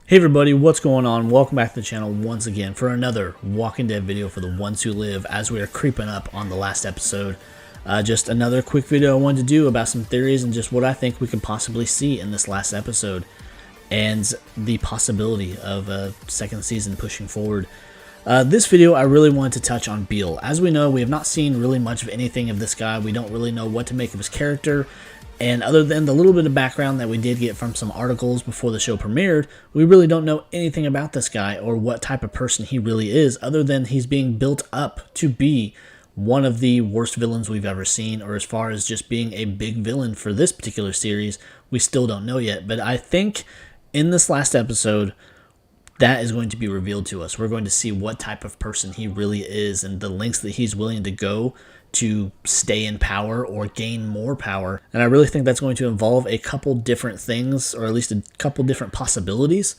Hey everybody, what's going on? Welcome back to the channel once again for another Walking Dead video for the ones who live as we are creeping up on the last episode. Just another quick video I wanted to do about some theories and just what I think we could possibly see in this last episode and the possibility of a second season pushing forward. This video I really wanted to touch on Beale. As we know, we have not seen really much of anything of this guy. We don't really know what to make of his character. And other than the little bit of background that we did get from some articles before the show premiered, we really don't know anything about this guy or what type of person he really is, other than he's being built up to be one of the worst villains we've ever seen, or as far as just being a big villain for this particular series, we still don't know yet. But I think in this last episode, that is going to be revealed to us. We're going to see what type of person he really is and the lengths that he's willing to go to stay in power or gain more power. And I really think that's going to involve a couple different things, or at least a couple different possibilities.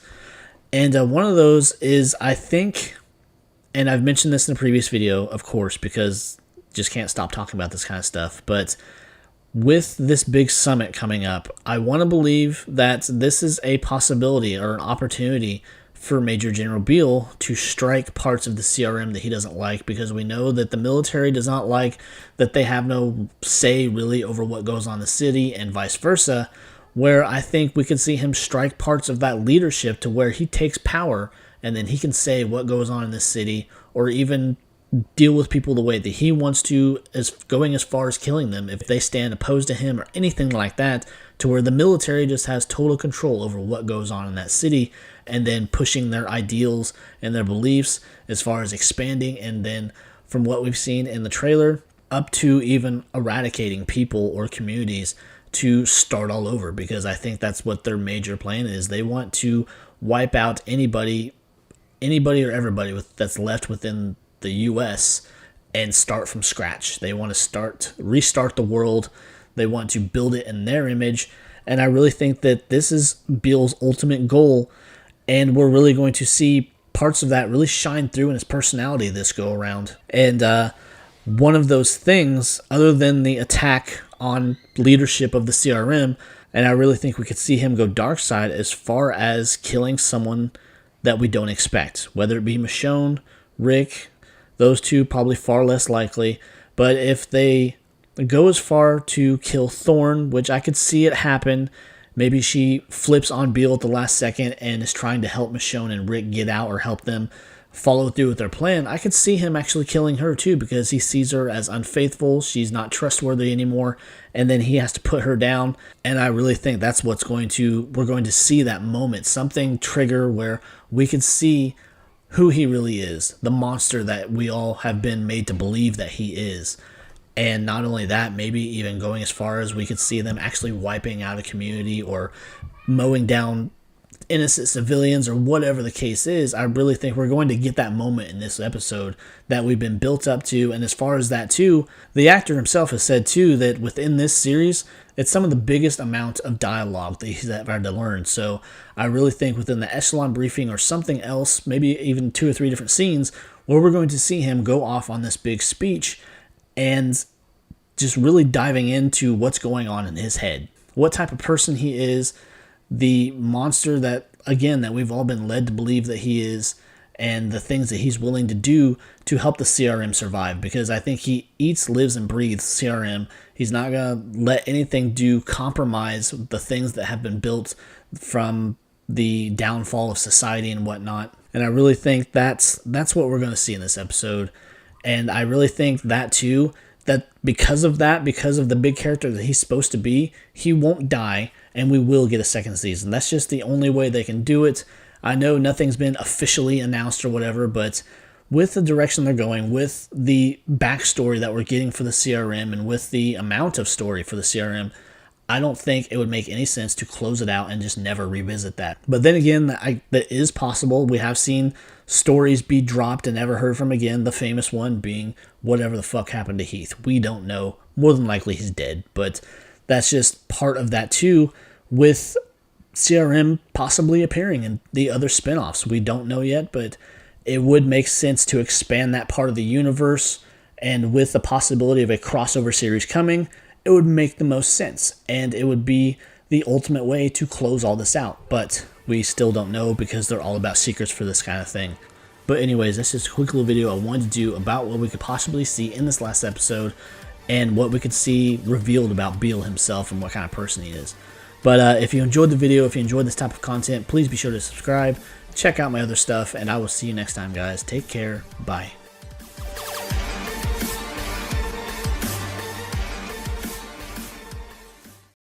And one of those is, I think, and I've mentioned this in a previous video, of course, because just can't stop talking about this kind of stuff, but with this big summit coming up, I want to believe that this is a possibility or an opportunity for Major General Beale to strike parts of the CRM that he doesn't like, because we know that the military does not like that they have no say really over what goes on in the city, and vice versa, where I think we could see him strike parts of that leadership to where he takes power and then he can say what goes on in this city, or even deal with people the way that he wants to, as going as far as killing them if they stand opposed to him or anything like that, to where the military just has total control over what goes on in that city, and then pushing their ideals and their beliefs as far as expanding, and then from what we've seen in the trailer, up to even eradicating people or communities to start all over, because I think that's what their major plan is. They want to wipe out anybody or everybody that's left within the US and start from scratch. They want to restart the world. They want to build it in their image. And I really think that this is Beale's ultimate goal, and we're really going to see parts of that really shine through in his personality this go around. And one of those things, other than the attack on leadership of the CRM, and I really think we could see him go dark side as far as killing someone that we don't expect, whether it be Michonne, Rick. Those two probably far less likely, but if they go as far to kill Thorne, which I could see it happen, maybe she flips on Beale at the last second and is trying to help Michonne and Rick get out, or help them follow through with their plan. I could see him actually killing her too, because he sees her as unfaithful, she's not trustworthy anymore, and then he has to put her down. And I really think that's what's we're going to see that moment, something trigger where we could see who he really is, the monster that we all have been made to believe that he is. And not only that, maybe even going as far as we could see them actually wiping out a community or mowing down innocent civilians, or whatever the case is. I really think we're going to get that moment in this episode that we've been built up to. And as far as that too, the actor himself has said too that within this series, it's some of the biggest amount of dialogue that he's ever had to learn. So I really think within the Echelon briefing or something else, maybe even 2 or 3 different scenes, where we're going to see him go off on this big speech and just really diving into what's going on in his head, what type of person he is, the monster that, again, that we've all been led to believe that he is, and the things that he's willing to do to help the CRM survive. Because I think he eats, lives, and breathes CRM. He's not going to let anything compromise the things that have been built from the downfall of society and whatnot. And I really think that's what we're going to see in this episode. And I really think that too, that because of the big character that he's supposed to be, he won't die, and we will get a second season. That's just the only way they can do it. I know nothing's been officially announced or whatever, but with the direction they're going, with the backstory that we're getting for the CRM, and with the amount of story for the CRM, I don't think it would make any sense to close it out and just never revisit that. But then again, that is possible. We have seen stories be dropped and never heard from again, the famous one being whatever the fuck happened to Heath. We don't know. More than likely he's dead, but that's just part of that too, with CRM possibly appearing in the other spinoffs. We don't know yet, but it would make sense to expand that part of the universe, and with the possibility of a crossover series coming, it would make the most sense, and it would be the ultimate way to close all this out. But we still don't know because they're all about secrets for this kind of thing. But anyways, that's just a quick little video I wanted to do about what we could possibly see in this last episode and what we could see revealed about Beale himself and what kind of person he is. But if you enjoyed the video, if you enjoyed this type of content, please be sure to subscribe, check out my other stuff, and I will see you next time, guys. Take care. Bye.